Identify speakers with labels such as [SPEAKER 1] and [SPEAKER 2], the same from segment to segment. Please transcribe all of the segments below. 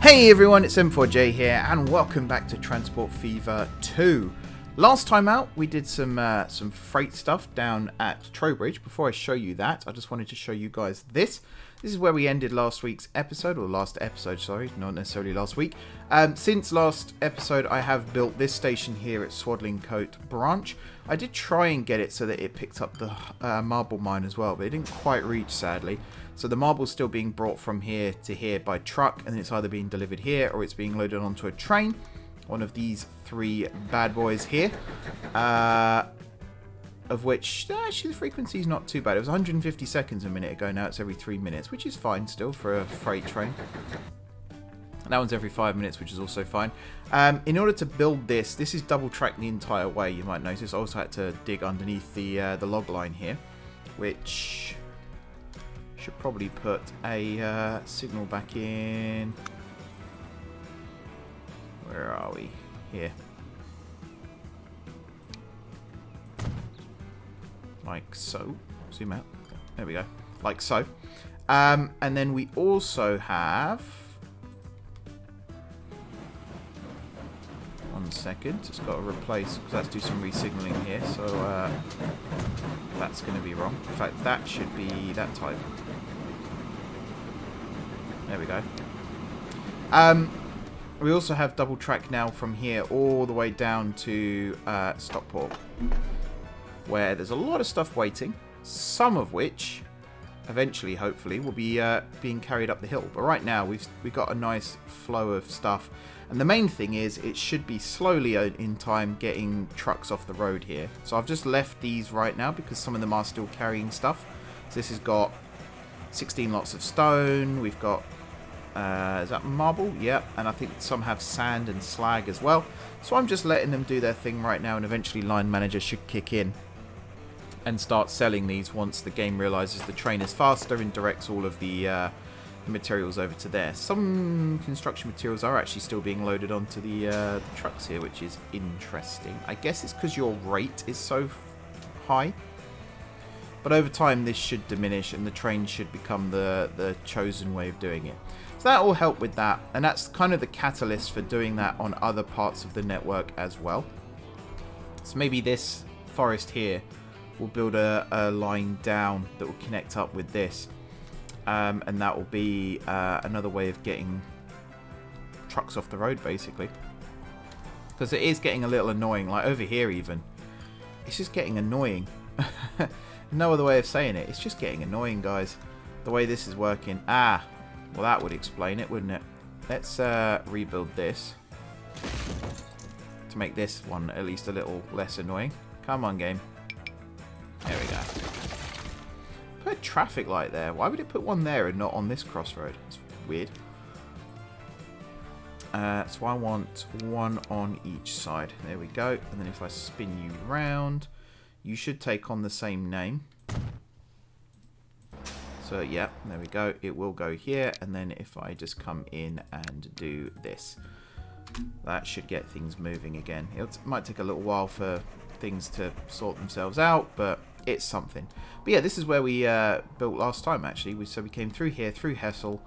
[SPEAKER 1] Hey everyone, it's M4J here, and welcome back to Transport Fever 2. Last time out, we did some freight stuff down at Trowbridge. Before I show you that, I just wanted to show you guys this. This is where we ended last week's episode, or last episode, sorry, not necessarily last week. Since last episode, I have built this station here at Spalding branch. I did try and get it so that it picked up the marble mine as well, but it didn't quite reach, sadly. So the marble's still being brought from here to here by truck, and it's either being delivered here or it's being loaded onto a train. One of these three bad boys here, of which actually the frequency is not too bad. It was 150 seconds a minute ago, now it's every 3 minutes, which is fine still for a freight train. And that one's every 5 minutes, which is also fine. In order to build this is double tracked the entire way, you might notice. I also had to dig underneath the log line here, which should probably put a signal back in. Where are we? Here. Like so. Zoom out. There we go. Like so. And then we also have... One second. Just got to replace... Because let's do some re-signaling here. So that's going to be wrong. In fact, that should be that type. There we go. We also have double track now from here all the way down to Stockport, where there's a lot of stuff waiting, some of which eventually, hopefully, will be being carried up the hill. But right now, we've got a nice flow of stuff. And the main thing is it should be slowly in time getting trucks off the road here. So I've just left these right now because some of them are still carrying stuff. So this has got 16 lots of stone. We've got is that marble? Yep. And I think some have sand and slag as well. So I'm just letting them do their thing right now, and eventually line manager should kick in and start selling these once the game realizes the train is faster and directs all of the materials over to there. Some construction materials are actually still being loaded onto the trucks here, which is interesting. I guess it's because your rate is so high. But over time, this should diminish, and the train should become the chosen way of doing it. So that will help with that, and that's kind of the catalyst for doing that on other parts of the network as well. So maybe this forest here will build a line down that will connect up with this, and that will be another way of getting trucks off the road, basically. Because it is getting a little annoying, like over here even. It's just getting annoying. No other way of saying it. It's just getting annoying, guys. The way this is working. Ah, well, that would explain it, wouldn't it? Let's rebuild this to make this one at least a little less annoying. Come on, game. There we go. Put a traffic light there. Why would it put one there and not on this crossroad? It's weird. So I want one on each side. There we go. And then if I spin you round, you should take on the same name. So yeah, there we go. It will go here, and then if I just come in and do this, that should get things moving again. It might take a little while for things to sort themselves out, but it's something. But yeah, this is where we built last time, actually. So we came through here, through Hessel,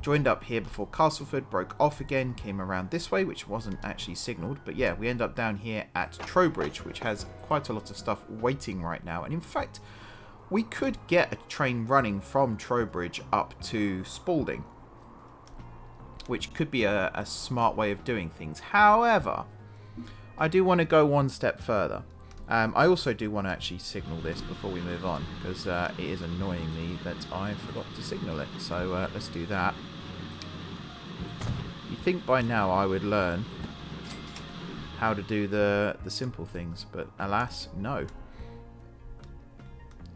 [SPEAKER 1] joined up here before Castleford, broke off again, came around this way, which wasn't actually signalled. But yeah, we end up down here at Trowbridge, which has quite a lot of stuff waiting right now. And in fact, we could get a train running from Trowbridge up to Spalding, which could be a smart way of doing things. However, I do want to go one step further. I also do want to actually signal this before we move on, because it is annoying me that I forgot to signal it. So let's do that. You'd think by now I would learn how to do the simple things, but alas, no.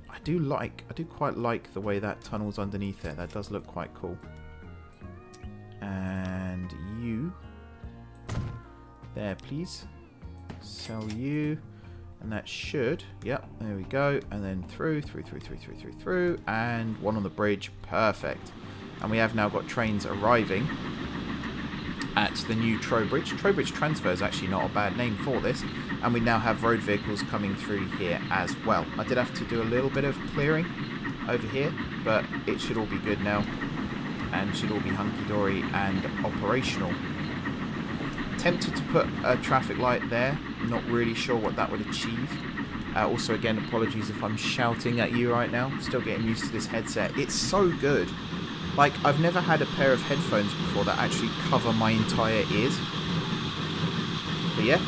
[SPEAKER 1] I do quite like the way that tunnel's underneath there. That does look quite cool. And you there, please. Sell you. And that should, yep, there we go. And then through, and one on the bridge. Perfect. And we have now got trains arriving at the new Trowbridge. Trowbridge Transfer is actually not a bad name for this. And we now have road vehicles coming through here as well. I did have to do a little bit of clearing over here, but it should all be good now. and should all be hunky-dory and operational. Tempted to put a traffic light there. Not really sure what that would achieve. Also, again, apologies if I'm shouting at you right now. Still getting used to this headset. It's so good. Like, I've never had a pair of headphones before that actually cover my entire ears. But yeah,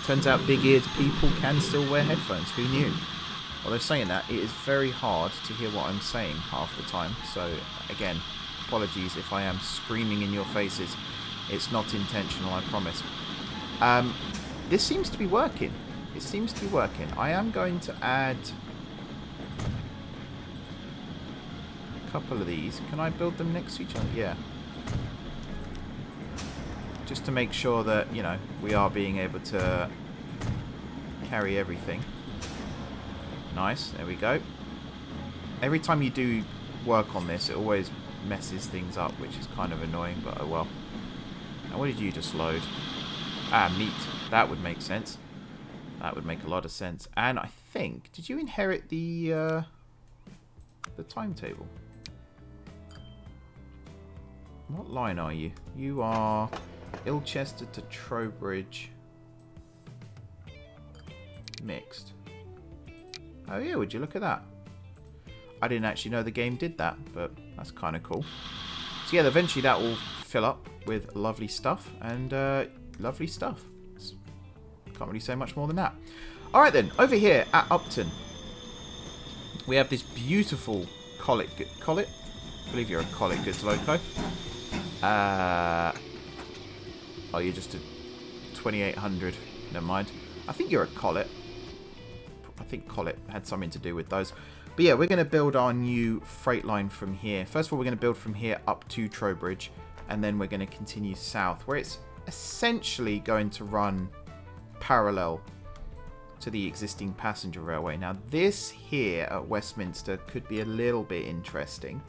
[SPEAKER 1] turns out big-eared people can still wear headphones. Who knew? Although saying that, it is very hard to hear what I'm saying half the time. So, again, apologies if I am screaming in your faces. It's not intentional, I promise. This seems to be working. It seems to be working. I am going to add a couple of these. Can I build them next to each other? Yeah. Just to make sure that, you know, we are being able to carry everything. Nice. There we go. Every time you do work on this, it always messes things up, which is kind of annoying, but oh well. Now, what did you just load? Ah, meat. That would make sense. That would make a lot of sense. And I think, did you inherit the timetable? What line are you? You are Ilchester to Trowbridge mixed. Oh yeah, would you look at that? I didn't actually know the game did that, but that's kind of cool. So yeah, eventually that will fill up with lovely stuff, and lovely stuff. Can't really say much more than that. Alright then, over here at Upton, we have this beautiful Collet? I believe you're a Collet goods loco. Oh, you're just a 2800. Never mind. I think you're a Collet. I think Collet had something to do with those. But yeah, we're going to build our new freight line from here. First of all, we're going to build from here up to Trowbridge, and then we're going to continue south, where it's essentially going to run parallel to the existing passenger railway. Now, this here at Westminster could be a little bit interesting.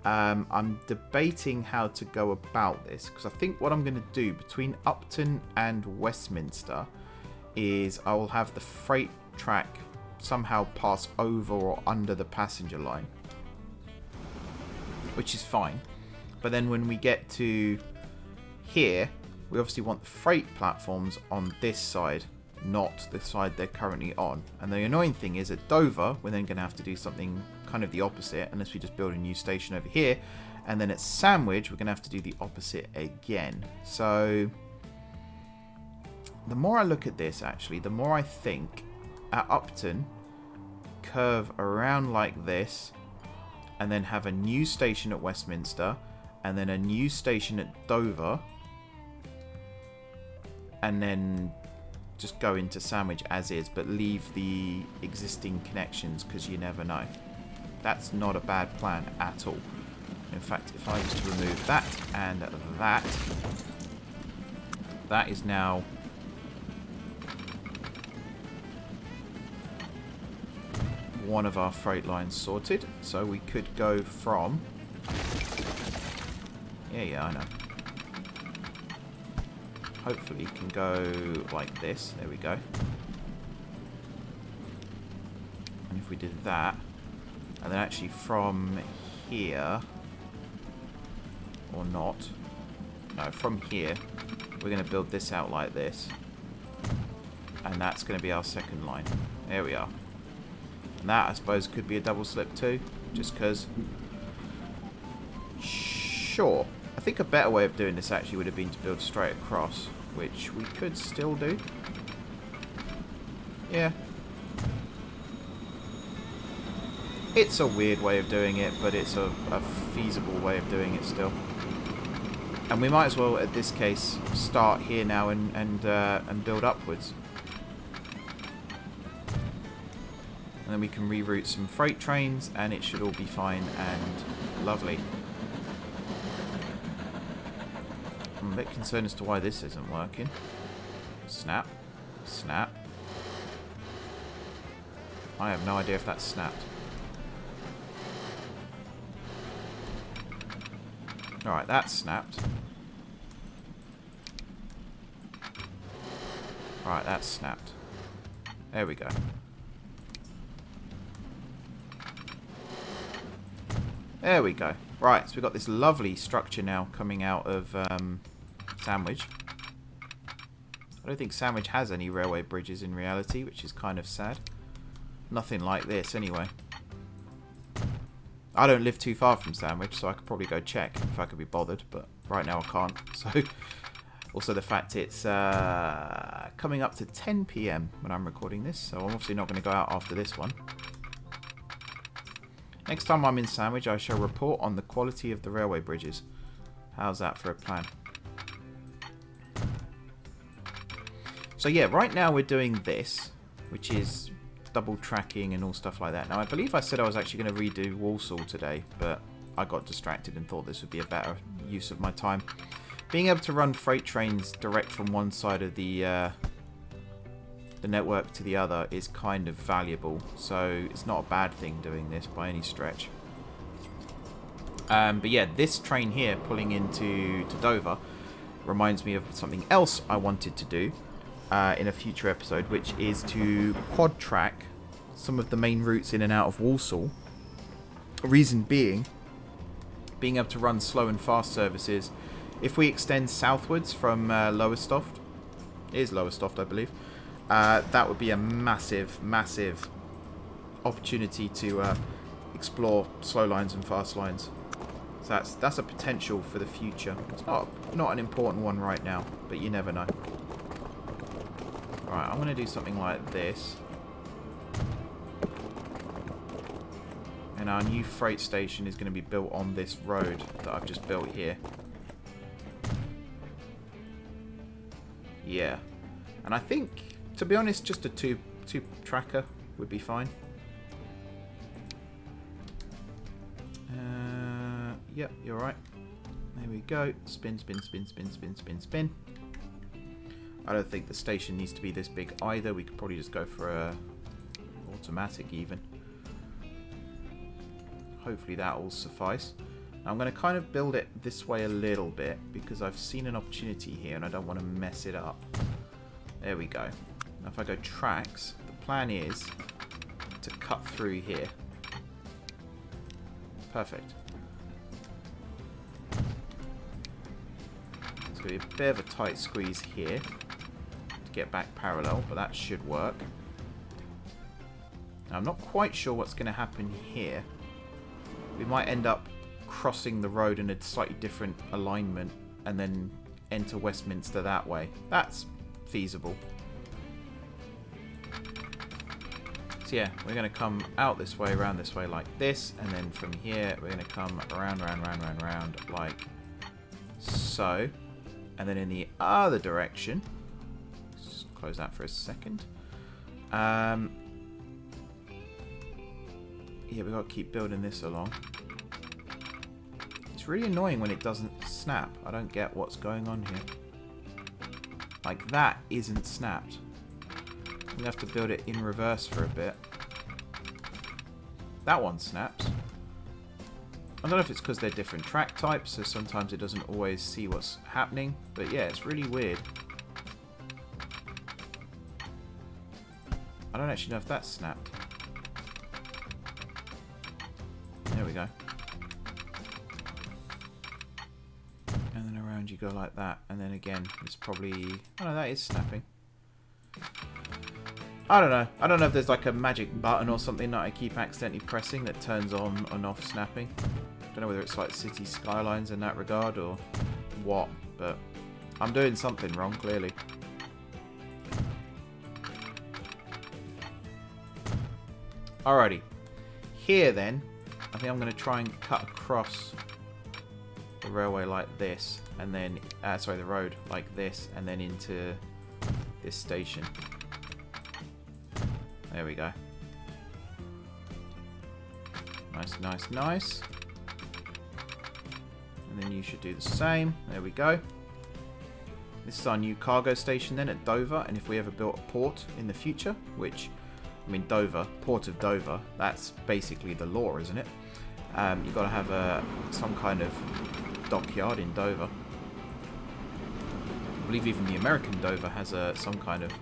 [SPEAKER 1] I'm debating how to go about this, because I think what I'm going to do between Upton and Westminster is I will have the freight track somehow pass over or under the passenger line, which is fine. But then when we get to here, we obviously want the freight platforms on this side, not the side they're currently on. And the annoying thing is at Dover, we're then going to have to do something kind of the opposite, unless we just build a new station over here. And then at Sandwich, we're going to have to do the opposite again. So the more I look at this, actually, the more I think at Upton, curve around like this, and then have a new station at Westminster, and then a new station at Dover, and then just go into Sandwich as is, but leave the existing connections, because you never know. That's not a bad plan at all. In fact, if I was to remove that and that is now one of our freight lines sorted. So we could go from... Yeah, I know. Hopefully can go like this. There we go. And if we did that, and then actually from here, or not, no, from here, we're going to build this out like this. And that's going to be our second line. There we are. And that, I suppose, could be a double slip too, just because. Sure. I think a better way of doing this actually would have been to build straight across, which we could still do. Yeah. It's a weird way of doing it, but it's a feasible way of doing it still. And we might as well, at this case, start here now and build upwards. And then we can reroute some freight trains, and it should all be fine and lovely. I'm a bit concerned as to why this isn't working. Snap. Snap. I have no idea if that's snapped. Alright, that's snapped. Alright, that's snapped. There we go. There we go. Right, so we've got this lovely structure now coming out of Sandwich. I don't think Sandwich has any railway bridges in reality, which is kind of sad. Nothing like this, anyway. I don't live too far from Sandwich, so I could probably go check if I could be bothered, but right now I can't. So, also the fact it's coming up to 10 PM when I'm recording this, so I'm obviously not going to go out after this one. Next time I'm in Sandwich, I shall report on the quality of the railway bridges. How's that for a plan? So yeah, right now we're doing this, which is double tracking and all stuff like that. Now I believe I said I was actually going to redo Walsall today, but I got distracted and thought this would be a better use of my time. Being able to run freight trains direct from one side of the network to the other is kind of valuable, so it's not a bad thing doing this by any stretch. But yeah, this train here pulling into Dover reminds me of something else I wanted to do in a future episode, which is to quad track some of the main routes in and out of Walsall. Reason being able to run slow and fast services. If we extend southwards from Lowestoft, it is Lowestoft I believe, that would be a massive opportunity to explore slow lines and fast lines. So that's a potential for the future. It's not an important one right now, but you never know. Right, I'm going to do something like this. And our new freight station is going to be built on this road that I've just built here. Yeah. And I think, to be honest, just a two tracker would be fine. Yep, you're right. There we go. Spin, spin, spin, spin, spin, spin, spin. I don't think the station needs to be this big either. We could probably just go for a automatic even. Hopefully that will suffice. Now I'm going to kind of build it this way a little bit because I've seen an opportunity here and I don't want to mess it up. There we go. Now if I go tracks, the plan is to cut through here. Perfect. It's going to be a bit of a tight squeeze here to get back parallel, but that should work. Now I'm not quite sure what's going to happen here. We might end up crossing the road in a slightly different alignment and then enter Westminster that way. That's feasible. So yeah, we're going to come out this way, around this way like this, and then from here we're going to come around like so. And then in the other direction, let's just close that for a second. Yeah, we've got to keep building this along. It's really annoying when it doesn't snap. I don't get what's going on here. Like, that isn't snapped. We have to build it in reverse for a bit. That one snaps. I don't know if it's because they're different track types, so sometimes it doesn't always see what's happening. But yeah, it's really weird. I don't actually know if that's snapped. There we go. And then around you go like that. And then again, it's probably... Oh no, that is snapping. I don't know. I don't know if there's like a magic button or something that I keep accidentally pressing that turns on and off snapping. I don't know whether it's like city skylines in that regard or what, but I'm doing something wrong, clearly. Alrighty. Here then, I think I'm going to try and cut across the railway like this, and then, sorry, the road like this, and then into this station. There we go. Nice, nice, nice. And then you should do the same. There we go. This is our new cargo station then at Dover, and if we ever built a port in the future, which, I mean, Dover, Port of Dover, that's basically the law, isn't it? You've got to have some kind of dockyard in Dover. I believe even the American Dover has some kind of...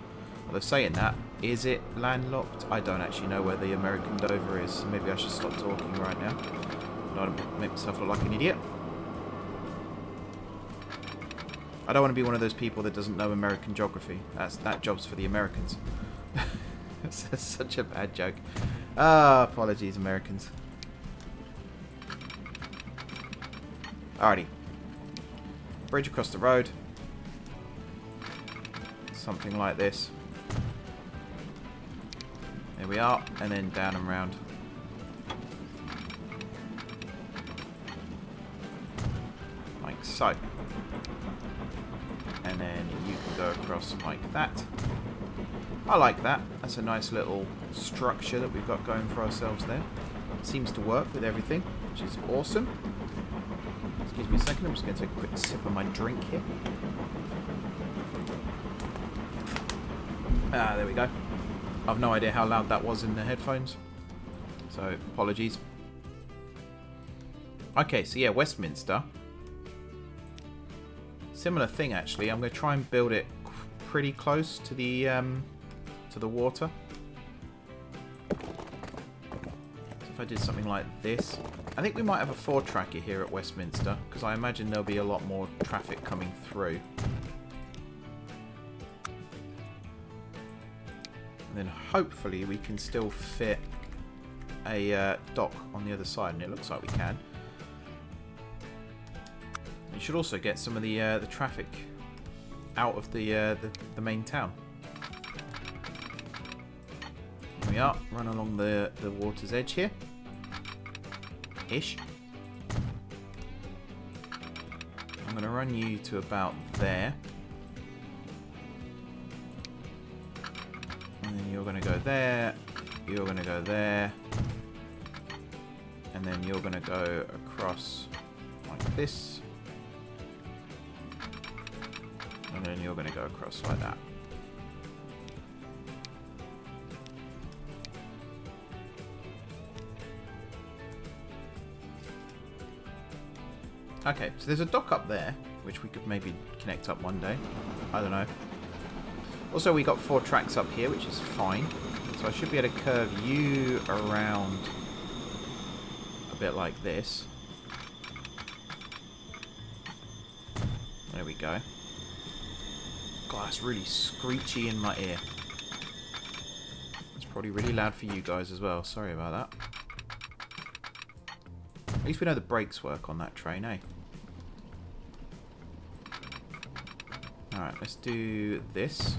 [SPEAKER 1] Although saying that, is it landlocked? I don't actually know where the American Dover is. So maybe I should stop talking right now. I don't want to make myself look like an idiot. I don't want to be one of those people that doesn't know American geography. That job's for the Americans. That's such a bad joke. Apologies, Americans. Alrighty. Bridge across the road. Something like this. There we are. And then down and round. Like so. And then you can go across like that. I like that. That's a nice little structure that we've got going for ourselves there. Seems to work with everything, which is awesome. Excuse me a second, I'm just going to take a quick sip of my drink here. There we go. I've no idea how loud that was in the headphones, so apologies. Okay, so yeah, Westminster. Similar thing actually. I'm going to try and build it pretty close to the water. So if I did something like this, I think we might have a 4-tracker here at Westminster, because I imagine there'll be a lot more traffic coming through. And then hopefully we can still fit a dock on the other side, and it looks like we can. You should also get some of the traffic out of the main town. Here we are, run along the water's edge here. Ish. I'm going to run you to about there. And then you're going to go there. You're going to go there. And then you're going to go across like this. And then you're going to go across like that. Okay, so there's a dock up there, which we could maybe connect up one day. I don't know. Also, we got 4 tracks up here, which is fine. So I should be able to curve you around a bit like this. There we go. God, that's really screechy in my ear. It's probably really loud for you guys as well. Sorry about that. At least we know the brakes work on that train, eh? Alright, let's do this.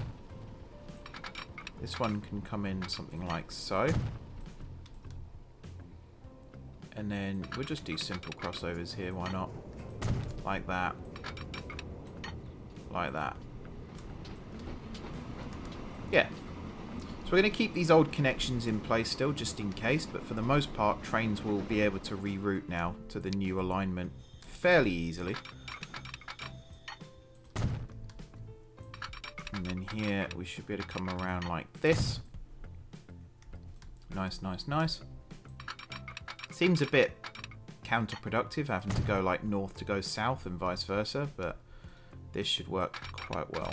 [SPEAKER 1] This one can come in something like so. And then we'll just do simple crossovers here, why not? Like that. Like that. Yeah. So we're going to keep these old connections in place still, just in case, but for the most part, trains will be able to reroute now to the new alignment fairly easily. And then here, we should be able to come around like this. Nice, nice, nice. Seems a bit counterproductive, having to go like north to go south and vice versa, but this should work quite well.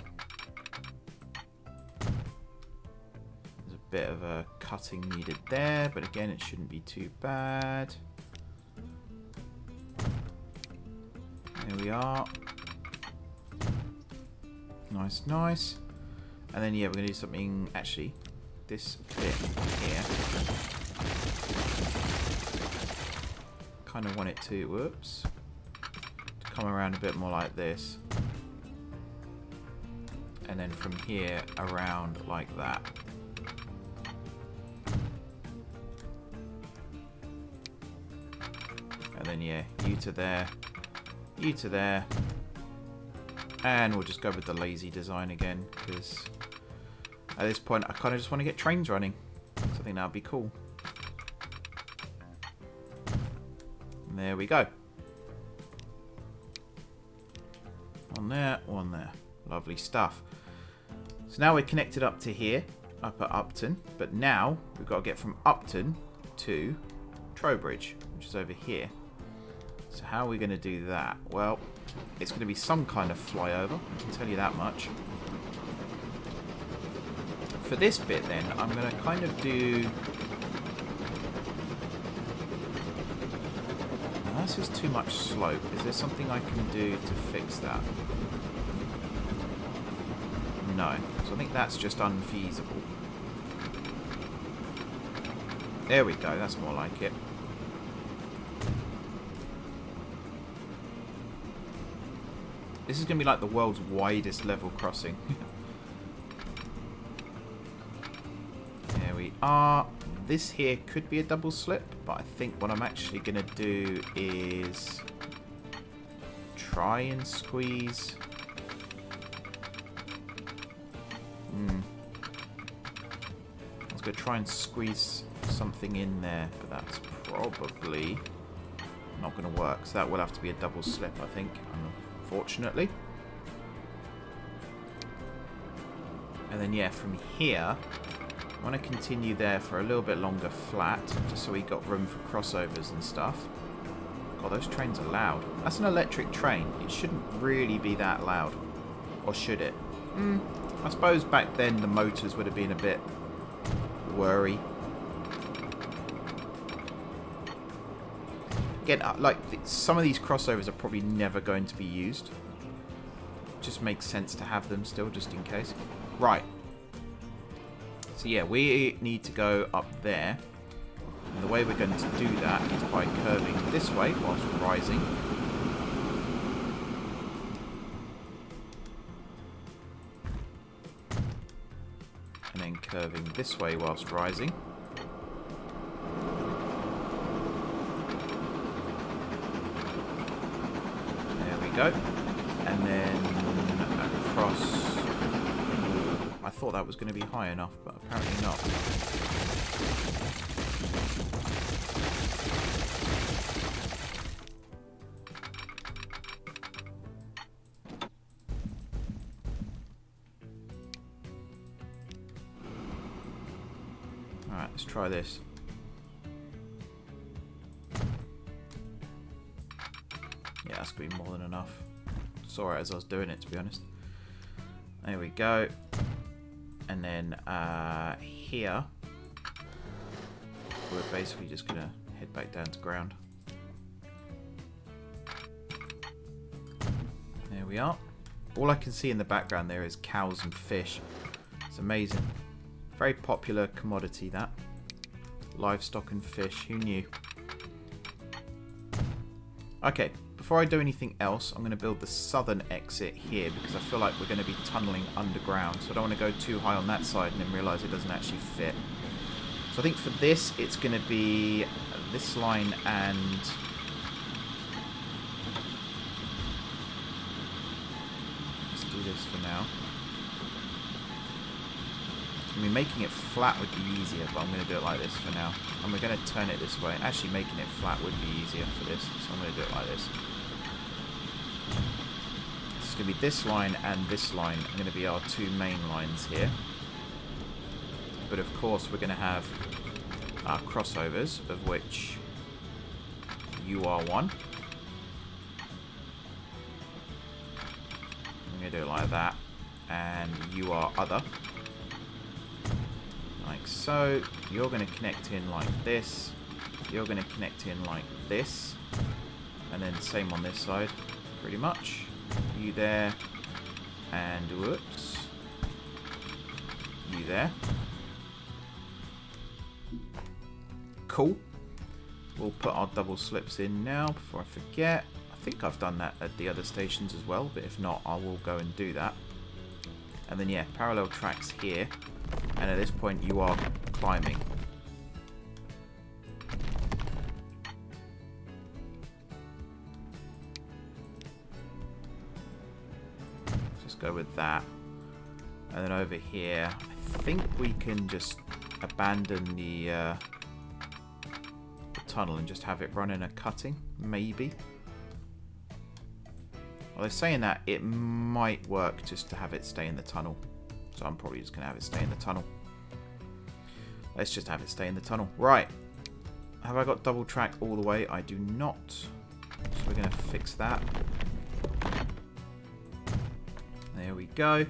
[SPEAKER 1] Bit of a cutting needed there, but again it shouldn't be too bad. There we are. Nice, nice. And then yeah, we're gonna do something, actually this bit here, kind of want it to, whoops, to come around a bit more like this, and then from here around like that. And then yeah, you to there, you to there, and we'll just go with the lazy design again, because at this point I kind of just want to get trains running, so I think that would be cool. And there we go. One there, one there. Lovely stuff. So now we're connected up to here, up at Upton, but now we've got to get from Upton to Trowbridge, which is over here. So how are we going to do that? Well, it's going to be some kind of flyover, I can tell you that much. For this bit then, I'm going to kind of do Unless there's too much slope. Is there something I can do to fix that? No. So I think that's just unfeasible. There we go. That's more like it. This is going to be like the world's widest level crossing. There we are. This here could be a double slip, but I think what I'm actually going to do is try and squeeze. I was going to try and squeeze something in there, but that's probably not going to work. So that will have to be a double slip, I think, unfortunately. And then, yeah, from here, I want to continue there for a little bit longer flat, just so we got room for crossovers and stuff. God, those trains are loud. That's an electric train. It shouldn't really be that loud. Or should it? I suppose back then the motors would have been a bit worry. Again, like, some of these crossovers are probably never going to be used. Just makes sense to have them still, just in case. Right. So yeah, we need to go up there. And the way we're going to do that is by curving this way whilst rising. And then curving this way whilst rising. There we go. And then across. I thought that was going to be high enough, but apparently not. Alright, let's try this. Yeah, that's going to be more than enough. Saw it as I was doing it, to be honest. There we go. And then here, we're basically just going to head back down to ground. There we are. All I can see in the background there is cows and fish. It's amazing. Very popular commodity, that. Livestock and fish. Who knew? Okay. Before I do anything else, I'm going to build the southern exit here because I feel like we're going to be tunneling underground. So I don't want to go too high on that side and then realise it doesn't actually fit. So I think for this, it's going to be this line and... Let's do this for now. I mean, making it flat would be easier, but I'm going to do it like this for now. And we're going to turn it this way. Actually, making it flat would be easier for this, so I'm going to do it like this. It's going to be this line and this line are going to be our two main lines here. But of course, we're going to have our crossovers, of which you are one. I'm going to do it like that. And you are other. Like so. You're going to connect in like this. You're going to connect in like this. And then same on this side, pretty much. You there. And whoops. You there. Cool. We'll put our double slips in now before I forget. I think I've done that at the other stations as well, but if not, I will go and do that. And then yeah, parallel tracks here. And at this point you are climbing. Just go with that. And then over here, I think we can just abandon the tunnel and just have it run in a cutting, maybe. Well, they're saying that it might work just to have it stay in the tunnel. So I'm probably just going to have it stay in the tunnel. Let's just have it stay in the tunnel. Right. Have I got double track all the way? I do not. So we're going to fix that. There we go.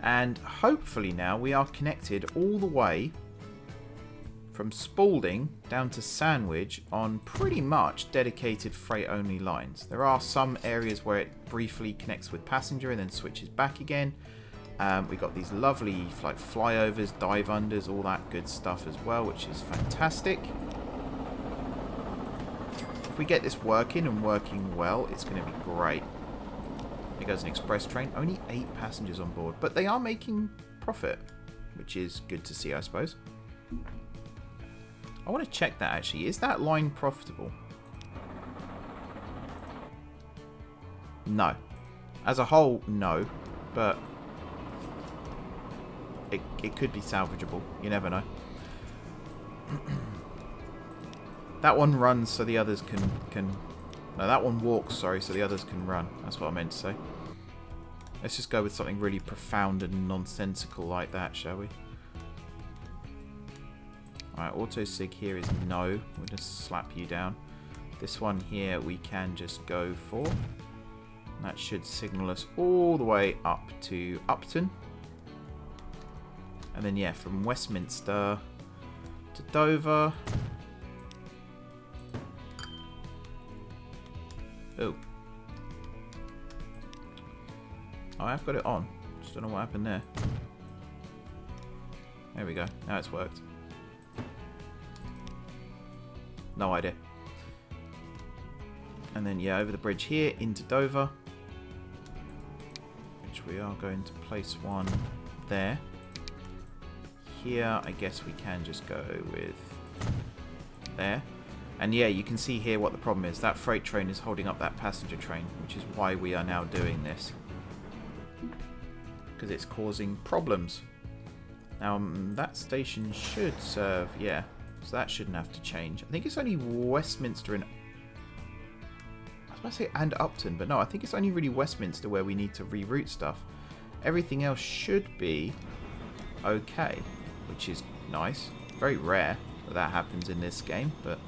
[SPEAKER 1] And hopefully now we are connected all the way from Spalding down to Sandwich on pretty much dedicated freight-only lines. There are some areas where it briefly connects with passenger and then switches back again. We've got these lovely like flyovers, dive unders, all that good stuff as well, which is fantastic. If we get this working and working well, it's going to be great. Here goes an express train. Only 8 passengers on board, but they are making profit, which is good to see, I suppose. I want to check that actually. Is that line profitable? No. As a whole, no. But it could be salvageable. You never know. That one runs so the others can... No, that one walks, sorry, so the others can run. That's what I meant to say. Let's just go with something really profound and nonsensical like that, shall we? Alright, autosig here is no. We'll just slap you down. This one here we can just go for. That should signal us all the way up to Upton. And then, yeah, from Westminster to Dover. Oh. Oh, I've got it on. Just don't know what happened there. There we go. Now it's worked. No idea. And then, yeah, over the bridge here into Dover. Which we are going to place one there. Here, I guess we can just go with there. And yeah, you can see here what the problem is. That freight train is holding up that passenger train, which is why we are now doing this. Because it's causing problems. Now, that station should serve, yeah. So that shouldn't have to change. I think it's only Westminster and... I was about to say and Upton, but no, I think it's only really Westminster where we need to reroute stuff. Everything else should be okay, which is nice. Very rare that happens in this game, but...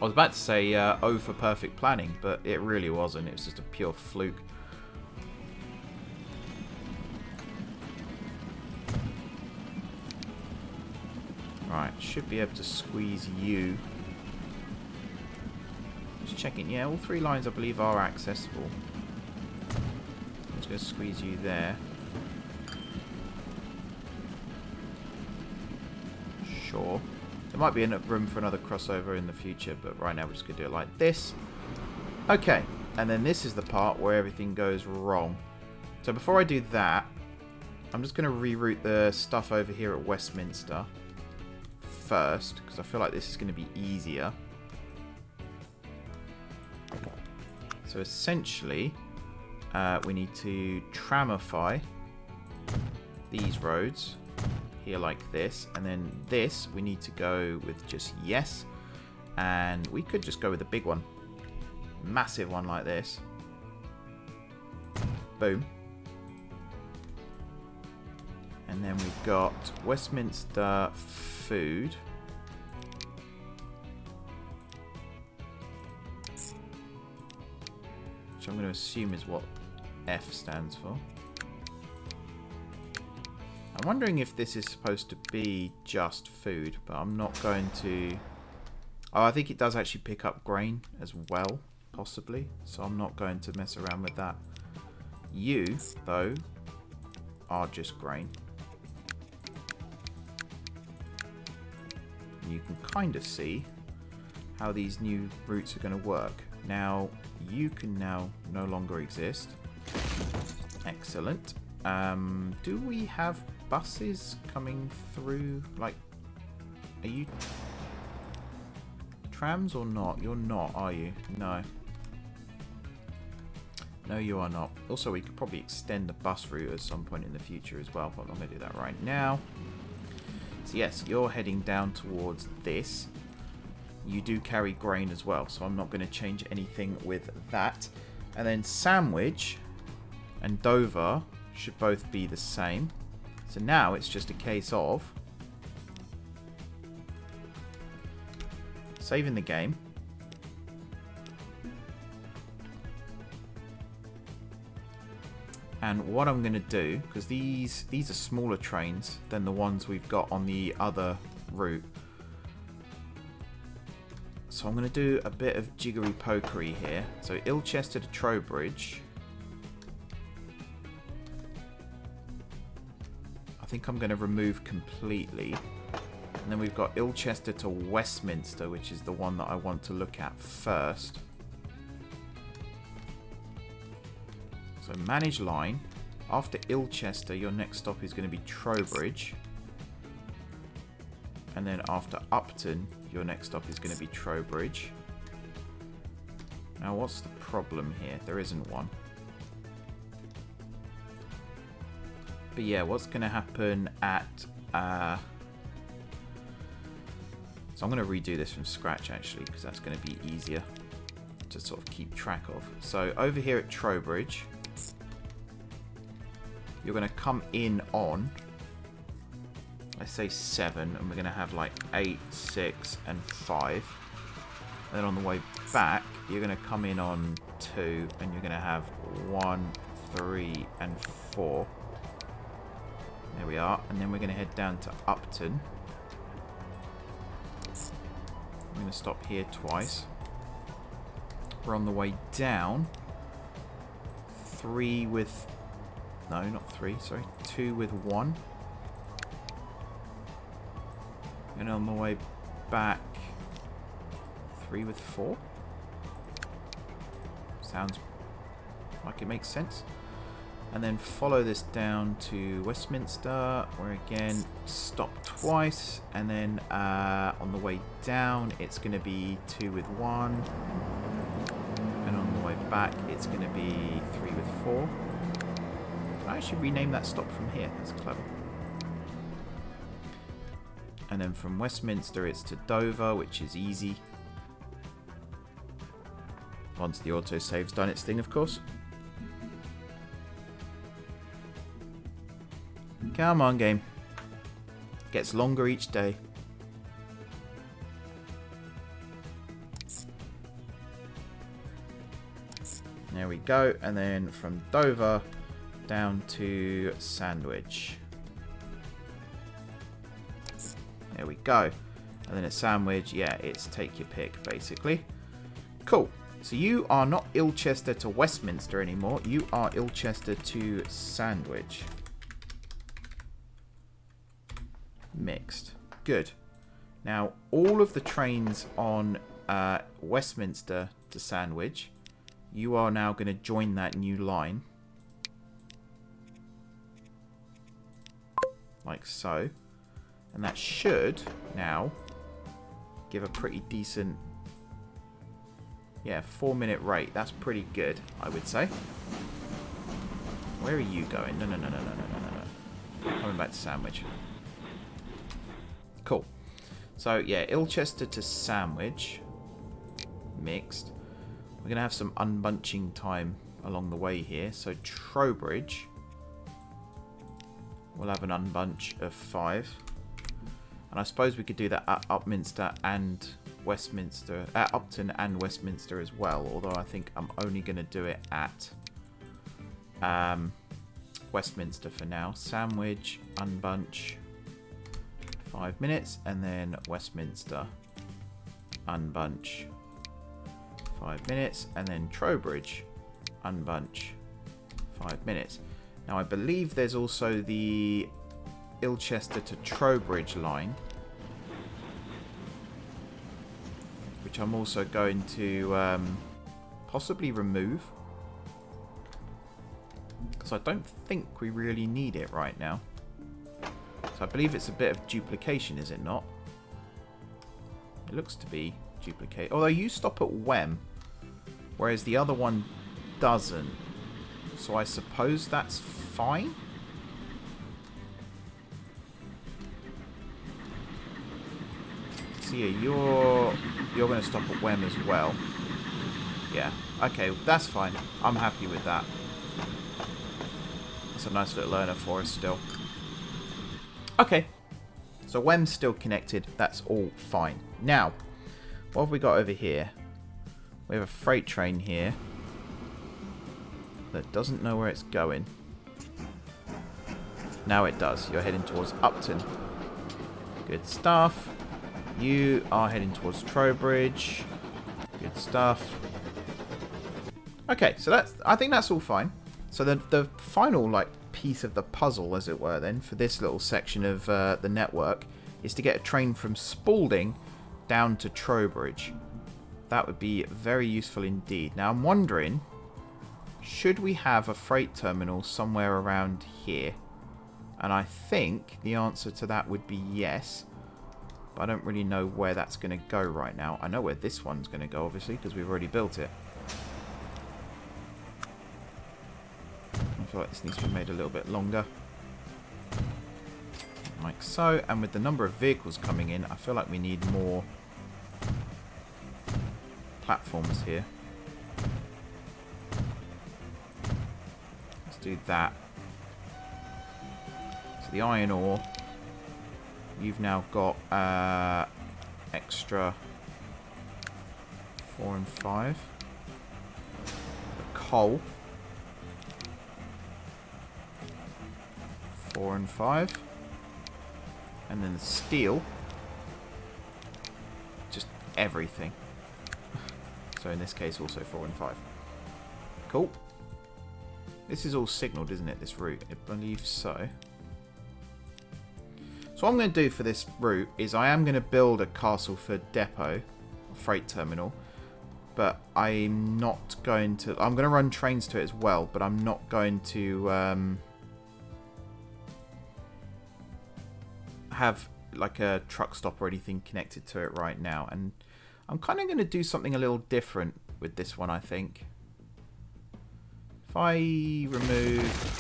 [SPEAKER 1] I was about to say O for perfect planning, but it really wasn't. It was just a pure fluke. Right, should be able to squeeze you. Just checking. Yeah, all 3 lines I believe are accessible. I'm just going to squeeze you there. Sure. There might be enough room for another crossover in the future, but right now we're just going to do it like this. Okay, and then this is the part where everything goes wrong. So before I do that, I'm just going to reroute the stuff over here at Westminster first, because I feel like this is going to be easier. So essentially, we need to tramify these roads here like this, and then this we need to go with just yes, and we could just go with a big one, massive one like this. Boom. And then we've got Westminster food. Which I'm going to assume is what F stands for. I'm wondering if this is supposed to be just food, but I'm not going to... Oh, I think it does actually pick up grain as well, possibly. So I'm not going to mess around with that. You, though, are just grain. You can kind of see how these new routes are going to work. Now, you can now no longer exist. Excellent. Do we have buses coming through? Like, are you trams or not? You're not, are you? No. No, you are not. Also, we could probably extend the bus route at some point in the future as well, but I'm not going to do that right now. So yes, you're heading down towards this. You do carry grain as well, so I'm not going to change anything with that. And then Sandwich and Dover should both be the same. So now it's just a case of saving the game. And what I'm going to do, because these are smaller trains than the ones we've got on the other route. So I'm going to do a bit of jiggery-pokery here. So Ilchester to Trowbridge. I think I'm going to remove completely. And then we've got Ilchester to Westminster, which is the one that I want to look at first. So manage line. After Ilchester, your next stop is going to be Trowbridge. And then after Upton, your next stop is going to be Trowbridge. Now, what's the problem here? There isn't one. But yeah, what's going to happen at... So I'm going to redo this from scratch, actually, because that's going to be easier to sort of keep track of. So over here at Trowbridge, you're going to come in on, let's say 7, and we're going to have like 8, 6, and 5. And then on the way back, you're going to come in on 2, and you're going to have 1, 3, and 4. There we are. And then we're going to head down to Upton. I'm going to stop here twice. We're on the way down. 3 with... No, not 3, sorry. 2 with 1. And on the way back, 3 with 4. Sounds like it makes sense. And then follow this down to Westminster, where again, stop twice. And then on the way down, it's going to be 2 with 1. And on the way back, it's going to be 3 with 4. I actually rename that stop from here. That's clever. And then from Westminster, it's to Dover, which is easy. Once the autosave's done its thing, of course. Come on, game. Gets longer each day. There we go. And then from Dover down to Sandwich. There we go. And then at Sandwich, yeah, it's take your pick, basically. Cool. So you are not Ilchester to Westminster anymore. You are Ilchester to Sandwich. Mixed. Good. Now, all of the trains on Westminster to Sandwich, you are now going to join that new line. Like so. And that should now give a pretty decent, yeah, 4-minute rate. That's pretty good, I would say. Where are you going? No. Coming back to Sandwich. Cool. So, yeah, Ilchester to Sandwich. Mixed. We're going to have some unbunching time along the way here. So, Trowbridge. We'll have an unbunch of 5. And I suppose we could do that at Upminster and Westminster. At Upton and Westminster as well. Although I think I'm only going to do it at Westminster for now. Sandwich, unbunch. 5 minutes, and then Westminster unbunch 5 minutes, and then Trowbridge unbunch 5 minutes. Now I believe there's also the Ilchester to Trowbridge line, which I'm also going to possibly remove, because I don't think we really need it right now. So I believe it's a bit of duplication, is it not? It looks to be duplicate. Although you stop at Wem, whereas the other one doesn't. So I suppose that's fine. So yeah, you're going to stop at Wem as well. Yeah. Okay, that's fine. I'm happy with that. That's a nice little learner for us still. Okay, so Wem's still connected. That's all fine. Now, what have we got over here? We have a freight train here that doesn't know where it's going. Now it does. You're heading towards Upton. Good stuff. You are heading towards Trowbridge. Good stuff. Okay, so I think that's all fine. So the final like piece of the puzzle, as it were, then for this little section of the network is to get a train from Spalding down to Trowbridge. That would be very useful indeed. Now I'm wondering, should we have a freight terminal somewhere around here? And I think the answer to that would be yes. But I don't really know where that's going to go right now. I know where this one's going to go, obviously, because we've already built it. I feel like this needs to be made a little bit longer. Like so. And with the number of vehicles coming in, I feel like we need more platforms here. Let's do that. So the iron ore, you've now got extra 4 and 5. The coal, 4 and 5. And then the steel, just everything. So in this case also 4 and 5. Cool. This is all signalled, isn't it, this route? I believe so. So what I'm going to do for this route is I am going to build a Castleford depot, a freight terminal, but I'm not going to... I'm going to run trains to it as well, but I'm not going to have like a truck stop or anything connected to it right now. And I'm kind of going to do something a little different with this one, I think. If I remove...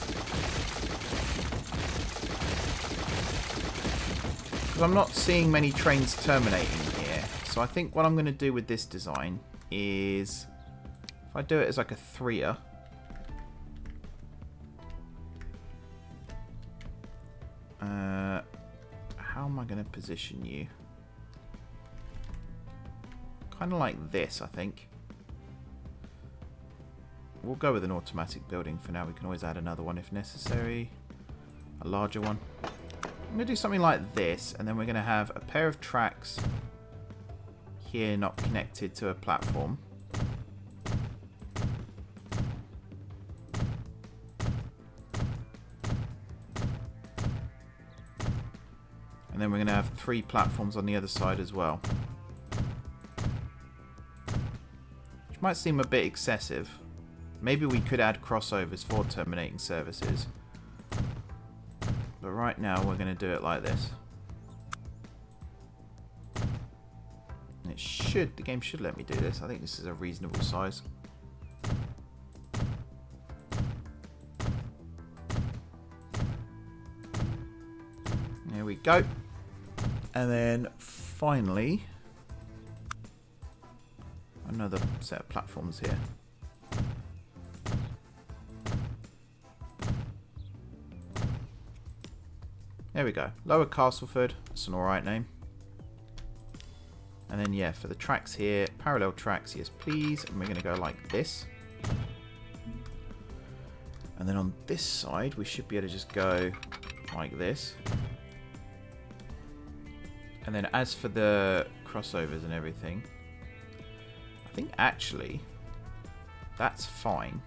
[SPEAKER 1] because I'm not seeing many trains terminating here. So I think what I'm going to do with this design is... if I do it as like a 3er... how am I going to position you? Kind of like this, I think. We'll go with an automatic building for now. We can always add another one if necessary. A larger one. I'm going to do something like this, and then we're going to have a pair of tracks here not connected to a platform. And then we're going to have 3 platforms on the other side as well. Which might seem a bit excessive. Maybe we could add crossovers for terminating services. But right now we're going to do it like this. And the game should let me do this. I think this is a reasonable size. There we go. And then finally, another set of platforms here. There we go. Lower Castleford. That's an alright name. And then, yeah, for the tracks here, parallel tracks, yes please. And we're going to go like this. And then on this side, we should be able to just go like this. And then as for the crossovers and everything, I think actually that's fine.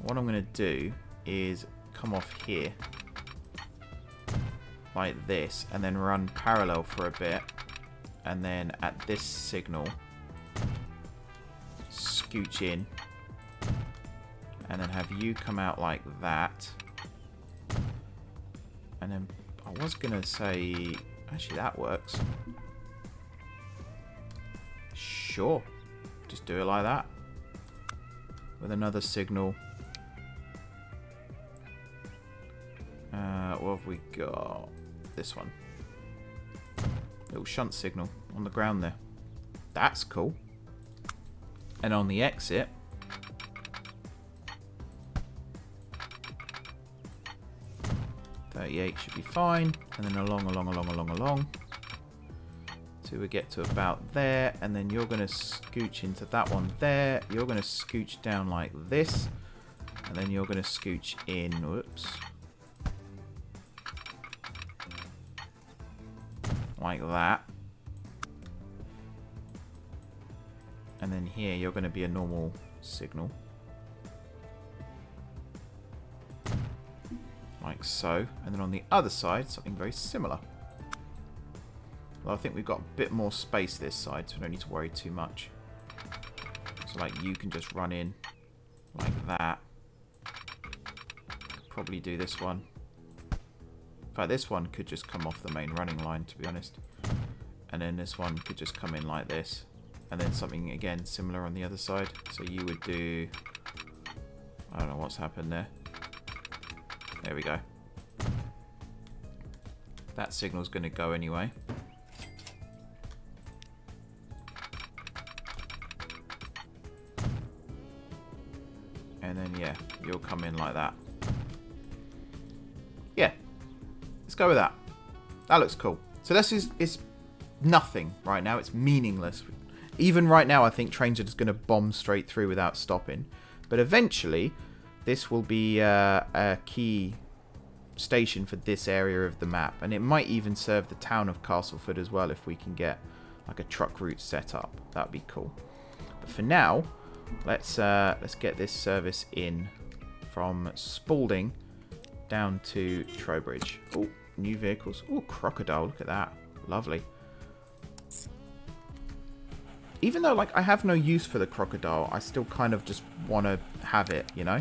[SPEAKER 1] What I'm going to do is come off here like this and then run parallel for a bit, and then at this signal scooch in and then have you come out like that. And then I was going to say... actually, that works. Sure. Just do it like that. With another signal. What have we got? This one. Little shunt signal on the ground there. That's cool. And on the exit... 38 should be fine, and then along till we get to about there, and then you're going to scooch into that one there, you're going to scooch down like this, and then you're going to scooch in, whoops, like that. And then here you're going to be a normal signal. Like so. And then on the other side, something very similar. Well, I think we've got a bit more space this side, so we don't need to worry too much. So like you can just run in like that. Probably do this one. In fact, this one could just come off the main running line, to be honest. And then this one could just come in like this. And then something, again, similar on the other side. So you would do... I don't know what's happened there. There we go. That signal's going to go anyway. And then, yeah, you'll come in like that. Yeah. Let's go with that. That looks cool. So this is... It's nothing right now. It's meaningless. Even right now, I think trains are just going to bomb straight through without stopping. But eventually, this will be a key station for this area of the map. And it might even serve the town of Castleford as well if we can get like a truck route set up. That would be cool. But for now, let's get this service in from Spalding down to Trowbridge. Oh, new vehicles. Oh, crocodile. Look at that. Lovely. Even though, like, I have no use for the crocodile, I still kind of just want to have it, you know?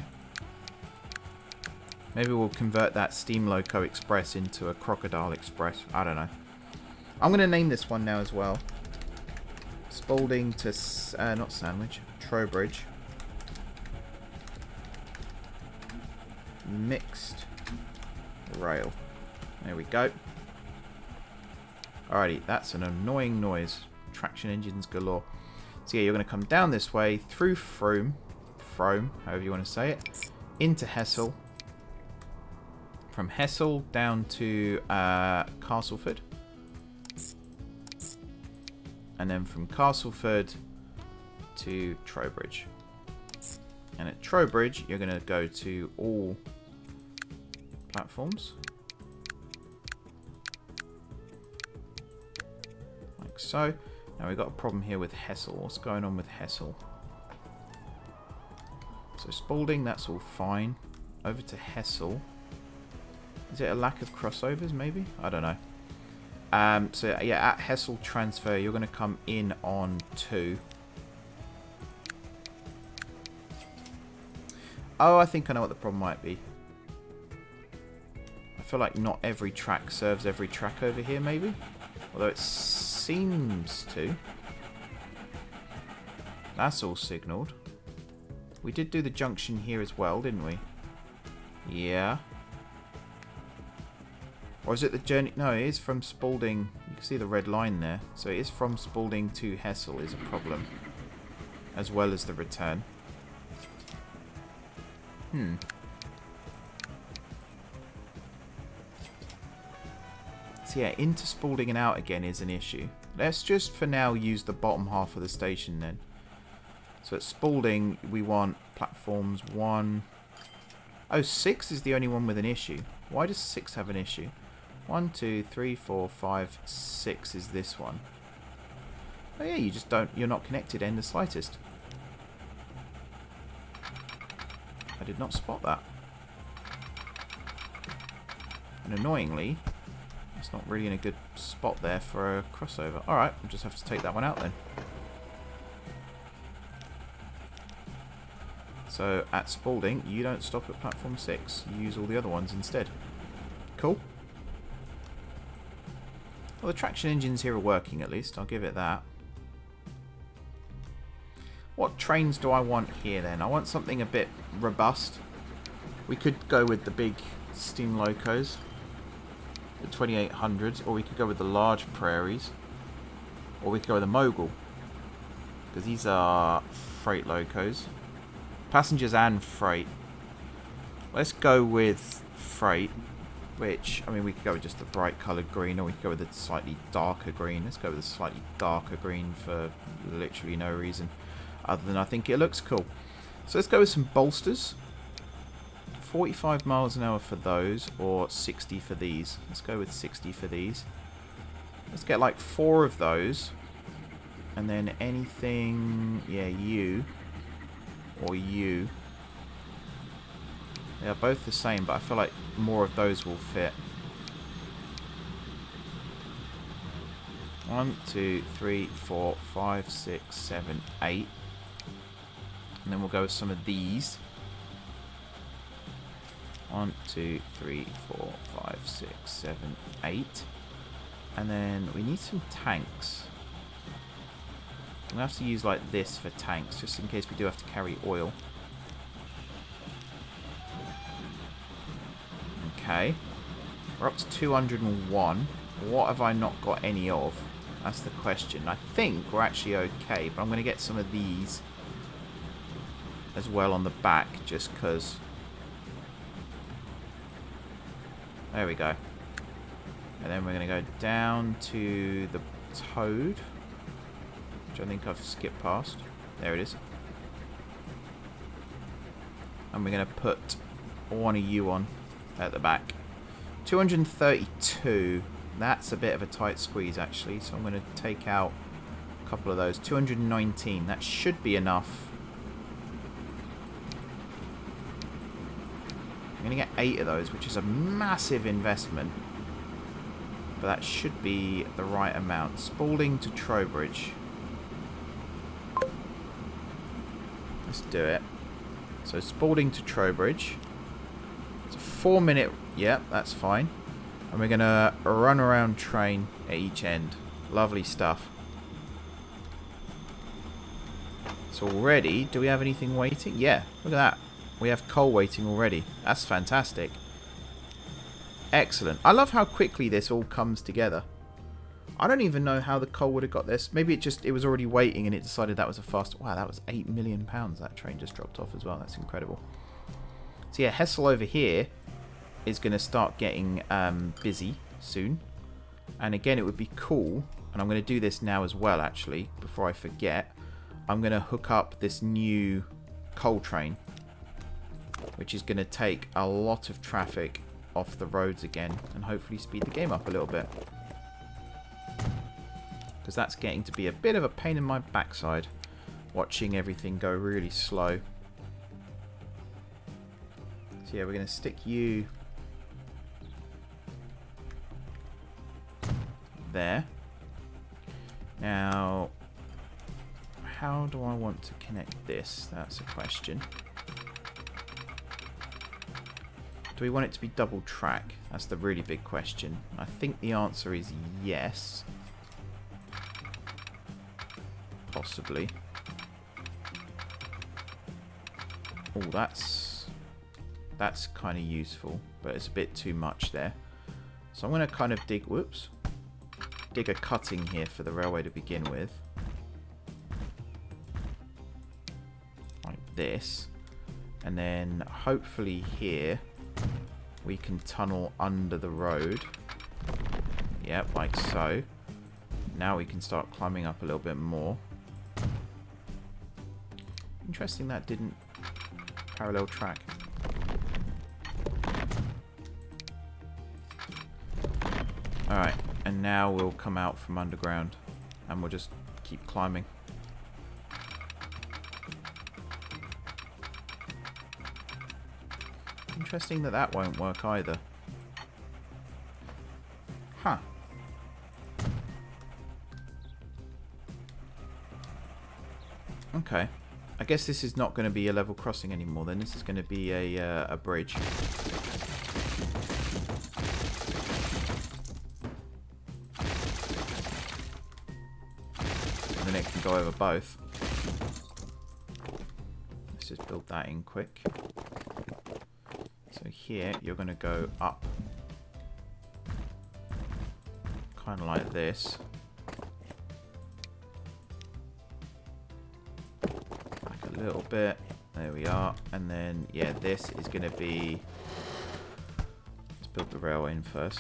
[SPEAKER 1] Maybe we'll convert that Steam Loco Express into a Crocodile Express. I don't know. I'm going to name this one now as well. Spalding to... not Sandwich. Trowbridge. Mixed rail. There we go. Alrighty, that's an annoying noise. Traction engines galore. So yeah, you're going to come down this way through Frome, however you want to say it, into Hessel. From Hessel down to Castleford. And then from Castleford to Trowbridge. And at Trowbridge, you're going to go to all platforms. Like so. Now we've got a problem here with Hessel. What's going on with Hessel? So Spalding, that's all fine. Over to Hessel. Is it a lack of crossovers, maybe? I don't know. So yeah, at Hessel transfer, you're going to come in on 2. Oh, I think I know what the problem might be. I feel like not every track serves every track over here, maybe? Although it seems to. That's all signalled. We did do the junction here as well, didn't we? Yeah. Or is it the journey? No, it is from Spalding. You can see the red line there. So it is from Spalding to Hessel is a problem. As well as the return. So yeah, into Spalding and out again is an issue. Let's just for now use the bottom half of the station then. So at Spalding we want platforms 1. Oh, 6 is the only one with an issue. Why does 6 have an issue? 1, 2, 3, 4, 5, 6 is this one. Oh yeah, you just don't, you're not connected in the slightest. I did not spot that. And annoyingly, it's not really in a good spot there for a crossover. Alright, we'll just have to take that one out then. So at Spalding, you don't stop at platform 6. You use all the other ones instead. Cool. Well, the traction engines here are working at least. I'll give it that. What trains do I want here then? I want something a bit robust. We could go with the big steam locos. The 2800s. Or we could go with the large prairies. Or we could go with a mogul. Because these are freight locos. Passengers and freight. Let's go with freight. Which, I mean, we could go with just the bright coloured green, or we could go with a slightly darker green. Let's go with a slightly darker green for literally no reason. Other than I think it looks cool. So let's go with some bolsters. 45 miles an hour for those, or 60 for these. Let's go with 60 for these. Let's get like 4 of those. And then anything... Yeah, you. Or you. They are both the same, but I feel like more of those will fit. 1, 2, 3, 4, 5, 6, 7, 8. And then we'll go with some of these. 1, 2, 3, 4, 5, 6, 7, 8. And then we need some tanks. I'm going to have to use like this for tanks, just in case we do have to carry oil. Okay. We're up to 201. What have I not got any of? That's the question. I think we're actually okay, but I'm going to get some of these as well on the back, just because. There we go. And then we're going to go down to the toad, which I think I've skipped past. There it is. And we're going to put one of you on at the back. 232. That's a bit of a tight squeeze, actually. So I'm going to take out a couple of those. 219. That should be enough. I'm going to get 8 of those, which is a massive investment. But that should be the right amount. Spalding to Trowbridge. Let's do it. So Spalding to Trowbridge. It's a 4-minute... Yep, that's fine. And we're going to run around train at each end. Lovely stuff. So already, do we have anything waiting? Yeah, look at that. We have coal waiting already. That's fantastic. Excellent. I love how quickly this all comes together. I don't even know how the coal would have got this. Maybe it was already waiting and it decided that was a fast... Wow, that was £8 million that train just dropped off as well. That's incredible. So yeah, Hessel over here is going to start getting busy soon. And again, it would be cool, and I'm going to do this now as well, actually, before I forget. I'm going to hook up this new coal train, which is going to take a lot of traffic off the roads again and hopefully speed the game up a little bit. Because that's getting to be a bit of a pain in my backside, watching everything go really slow. So yeah, we're going to stick you there. Now, how do I want to connect this? That's a question. Do we want it to be double track? That's the really big question. I think the answer is yes. Possibly. Oh, that's kind of useful, but it's a bit too much there. So I'm going to kind of dig a cutting here for the railway to begin with. Like this. And then hopefully here we can tunnel under the road. Yep, like so. Now we can start climbing up a little bit more. Interesting that didn't parallel track. Alright, and now we'll come out from underground and we'll just keep climbing. Interesting that that won't work either. Huh. Okay. I guess this is not going to be a level crossing anymore then. This is going to be a bridge. And then it can go over both. Let's just build that in quick. So here you're going to go up. Kind of like this. A little bit. There we are. And then, yeah, this is going to be... Let's build the railway in first.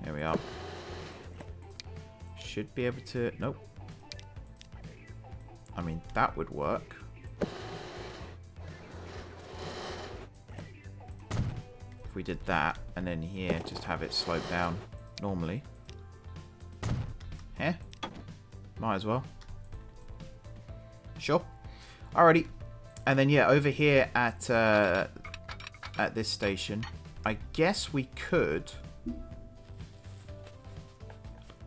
[SPEAKER 1] There we are. Should be able to... Nope. I mean, that would work. if we did that, and then here, just have it slope down normally. Here? Might as well. Sure. Alrighty. And then, yeah, over here at this station, I guess we could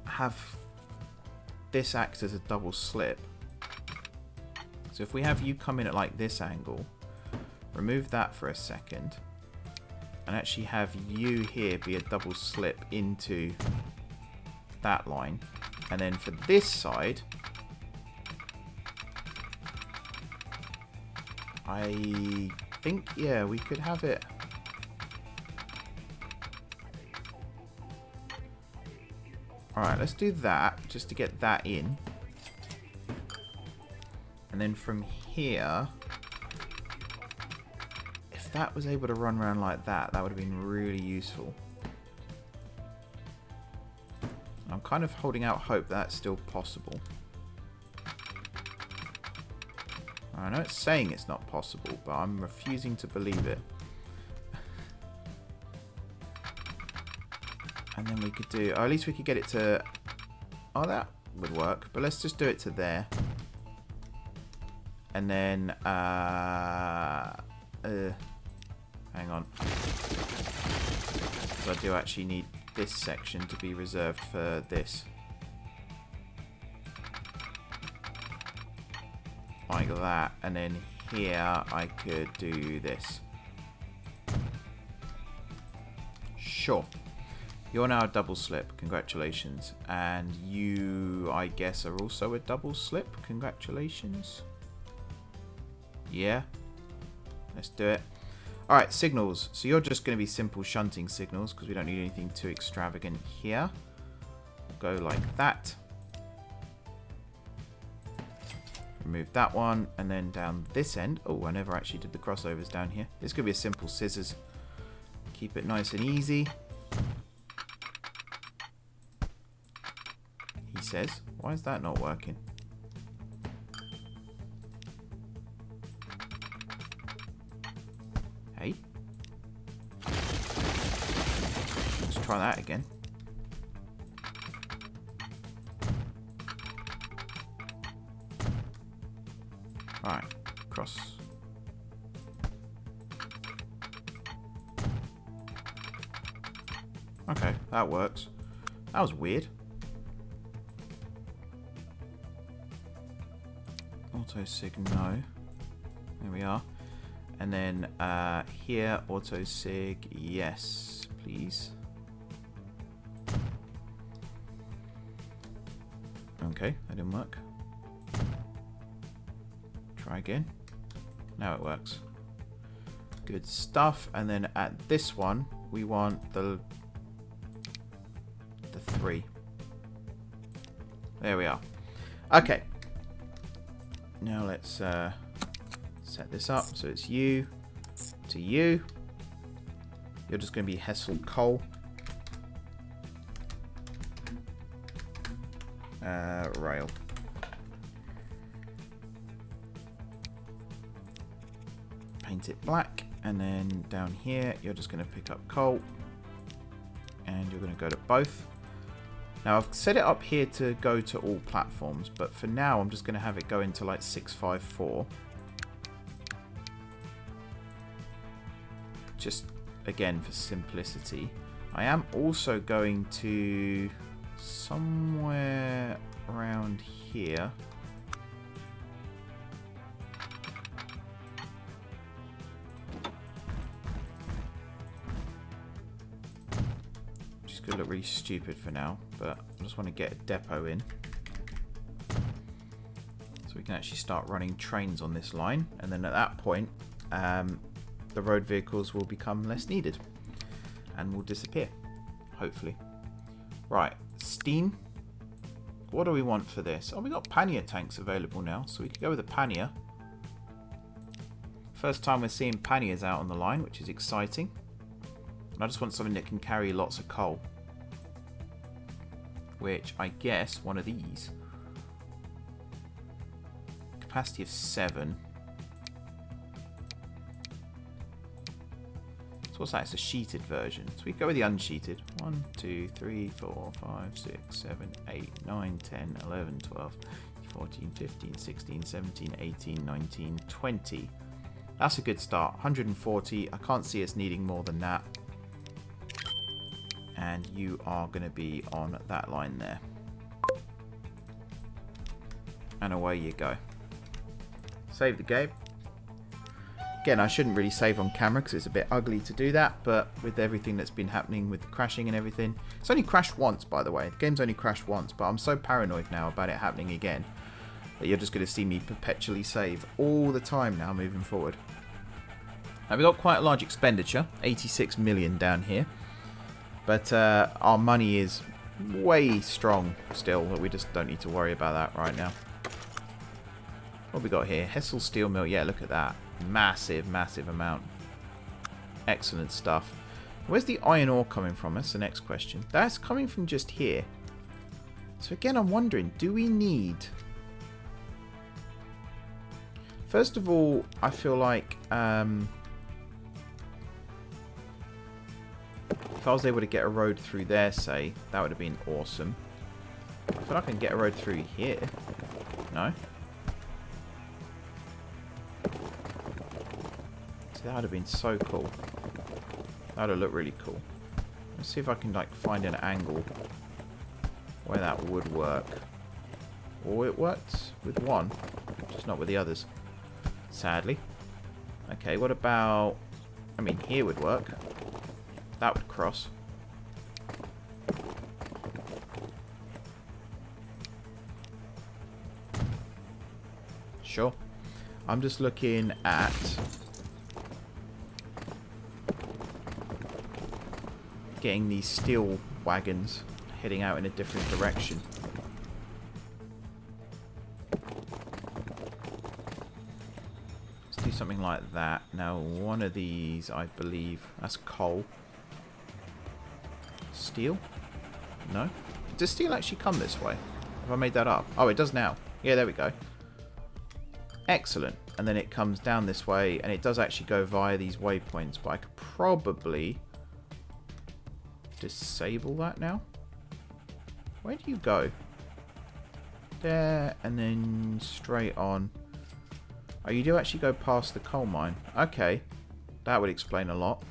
[SPEAKER 1] have this act as a double slip. So if we have you come in at like this angle, remove that for a second, and actually have you here be a double slip into that line. And then for this side, I think, yeah, we could have it. Alright, let's do that, just to get that in. And then from here, if that was able to run around like that, that would have been really useful. I'm kind of holding out hope that's still possible. I know it's saying it's not possible, but I'm refusing to believe it. And then we could do... or at least we could get it to... oh, that would work. But let's just do it to there. And then... hang on. Because I do actually need this section to be reserved for this. Like that. And then here I could do this. Sure. You're now a double slip. Congratulations. And you, I guess, are also a double slip. Congratulations. Yeah. Let's do it. Alright, signals. So you're just going to be simple shunting signals because we don't need anything too extravagant here. We'll go like that. Remove that one. And then down this end. Oh, I never actually did the crossovers down here. This could be a simple scissors. Keep it nice and easy. He says. Why is that not working? Hey. Let's try that again. Right. Cross. Okay, that works. That was weird. Auto sig no. There we are. And then here, auto sig yes, please. Okay, that didn't work. Try again. Now it works. Good stuff. And then at this one, we want the 3. There we are. Okay. Now let's set this up. So it's you to you. You're just going to be Hessel Cole. Rail. Paint it black. And then down here, you're just going to pick up Cole. And you're going to go to both. Now I've set it up here to go to all platforms, but for now I'm just going to have it go into like 654. Just again for simplicity. I am also going to somewhere around here. Could look really stupid for now, but I just want to get a depot in so we can actually start running trains on this line, and then at that point the road vehicles will become less needed and will disappear, hopefully. Right, steam. What do we want for this? Oh, we got pannier tanks available now, so we can go with a pannier. First time we're seeing panniers out on the line, which is exciting. And I just want something that can carry lots of coal. Which I guess one of these. Capacity of 7. So what's that? It's a sheeted version. So we go with the unsheeted. 1, 2, 3, 4, 5, 6, 7, 8, 9, 10, 11, 12, 14, 15, 16, 17, 18, 19, 20. That's a good start. 140. I can't see us needing more than that. And you are going to be on that line there. And away you go. Save the game. Again, I shouldn't really save on camera because it's a bit ugly to do that, but with everything that's been happening with the crashing and everything. It's only crashed once, by the way. The game's only crashed once, but I'm so paranoid now about it happening again that you're just going to see me perpetually save all the time now moving forward. Now, we've got quite a large expenditure, 86 million down here, but our money is way strong still, but we just don't need to worry about that right now. What have we got here? Hessel Steel Mill. Yeah, look at that. Massive, massive amount. Excellent stuff. Where's the iron ore coming from? That's the next question. That's coming from just here. So again, I'm wondering, do we need... First of all, I feel like if I was able to get a road through there, say, that would have been awesome. I feel like I can get a road through here. No? That would have been so cool. That would have looked really cool. Let's see if I can like find an angle where that would work. Or it worked with one, just not with the others. Sadly. Okay, what about... I mean, here would work. That would cross. Sure. I'm just looking at... getting these steel wagons heading out in a different direction. Let's do something like that. Now, one of these, I believe, that's coal. Steel? No? Does steel actually come this way? Have I made that up? Oh, it does now. Yeah, there we go. Excellent. And then it comes down this way, and it does actually go via these waypoints, but I could probably... disable that now. Where do you go? There, and then straight on. Oh, you do actually go past the coal mine. Okay. That would explain a lot.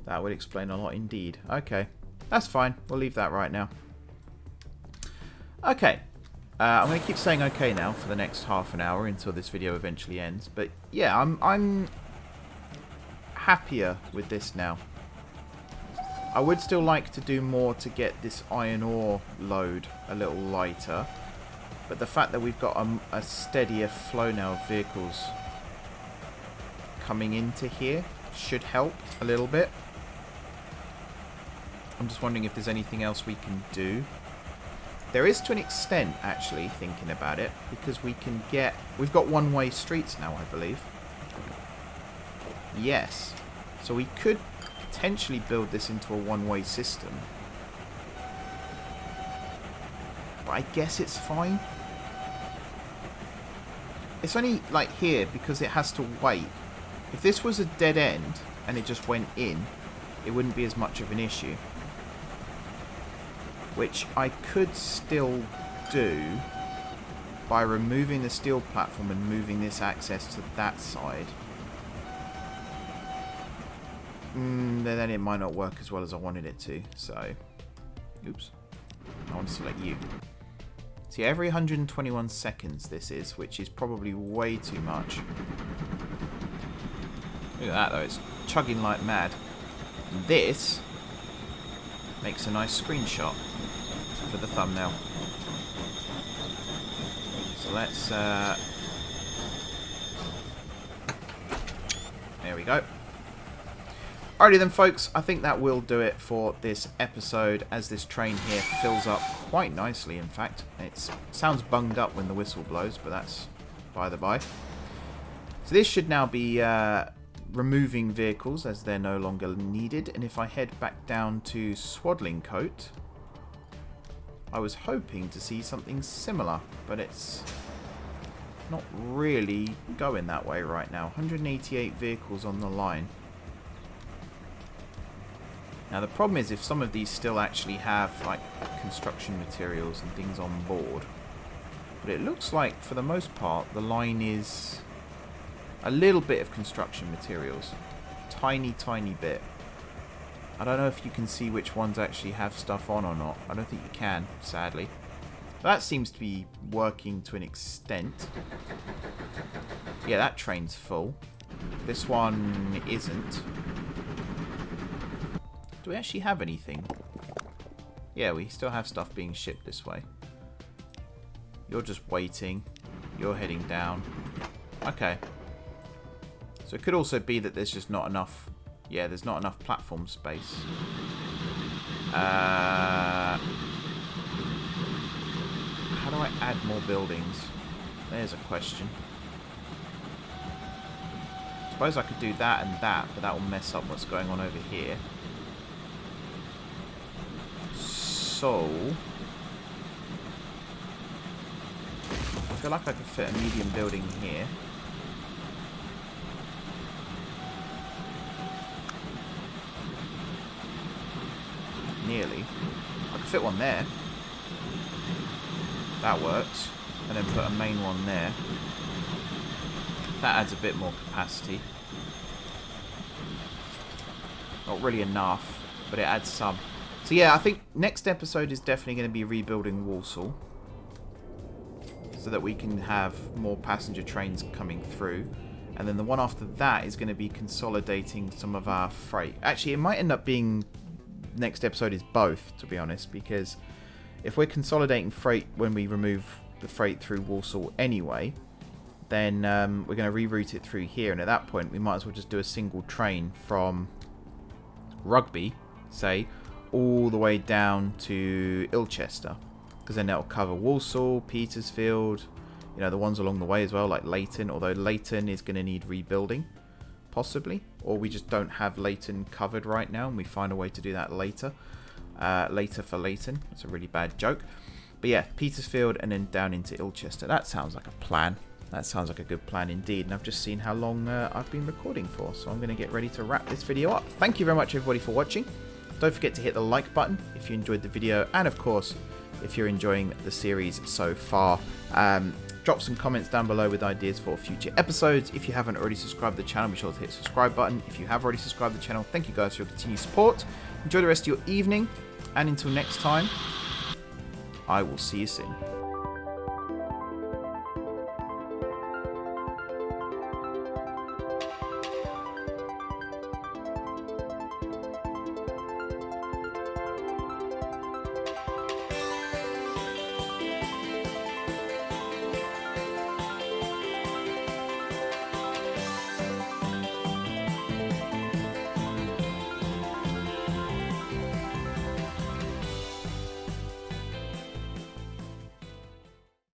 [SPEAKER 1] That would explain a lot indeed. Okay. That's fine. We'll leave that right now. Okay. I'm going to keep saying okay now for the next half an hour until this video eventually ends. But yeah, I'm happier with this now. I would still like to do more to get this iron ore load a little lighter. But the fact that we've got a steadier flow now of vehicles coming into here should help a little bit. I'm just wondering if there's anything else we can do. There is to an extent, actually, thinking about it, because we can get... We've got one-way streets now, I believe. Yes. So we could potentially build this into a one-way system. But I guess it's fine. It's only, like, here, because it has to wait. If this was a dead end, and it just went in, it wouldn't be as much of an issue. Which I could still do by removing the steel platform and moving this access to that side. Then it might not work as well as I wanted it to. So, oops. I want to select you. See, every 121 seconds this is, which is probably way too much. Look at that though, it's chugging like mad. This makes a nice screenshot for the thumbnail. So let's there we go. Alrighty then folks, I think that will do it for this episode, as this train here fills up quite nicely. In fact, it sounds bunged up when the whistle blows, but that's by the by. So this should now be removing vehicles as they're no longer needed. And if I head back down to Swaddling Coat, I was hoping to see something similar, but it's not really going that way right now. 188 vehicles on the line. Now the problem is if some of these still actually have like construction materials and things on board. But it looks like for the most part the line is a little bit of construction materials. Tiny, tiny bit. I don't know if you can see which ones actually have stuff on or not. I don't think you can, sadly. That seems to be working to an extent. Yeah, that train's full. This one isn't. Do we actually have anything? Yeah, we still have stuff being shipped this way. You're just waiting. You're heading down. Okay. So it could also be that there's just not enough... Yeah, there's not enough platform space. How do I add more buildings? There's a question. I suppose I could do that and that, but that will mess up what's going on over here. So... I feel like I could fit a medium building here. Nearly. I could fit one there. That works. And then put a main one there. That adds a bit more capacity. Not really enough, but it adds some. So yeah, I think next episode is definitely going to be rebuilding Walsall. So that we can have more passenger trains coming through. And then the one after that is going to be consolidating some of our freight. Actually, it might end up being... Next episode is both, to be honest, because if we're consolidating freight when we remove the freight through Walsall anyway, then we're going to reroute it through here, and at that point we might as well just do a single train from Rugby, say, all the way down to Ilchester, because then that'll cover Walsall, Petersfield, you know, the ones along the way as well, like Leighton, although Leighton is going to need rebuilding. Possibly, or we just don't have Leighton covered right now and we find a way to do that later. Later for Leighton. That's a really bad joke. But yeah, Petersfield and then down into Ilchester. That sounds like a plan. That sounds like a good plan indeed. And I've just seen how long I've been recording for, so I'm going to get ready to wrap this video up. Thank you very much everybody for watching. Don't forget to hit the like button if you enjoyed the video, and of course if you're enjoying the series so far. Drop some comments down below with ideas for future episodes. If you haven't already subscribed to the channel, be sure to hit the subscribe button. If you have already subscribed to the channel, thank you guys for your continued support. Enjoy the rest of your evening, and until next time, I will see you soon.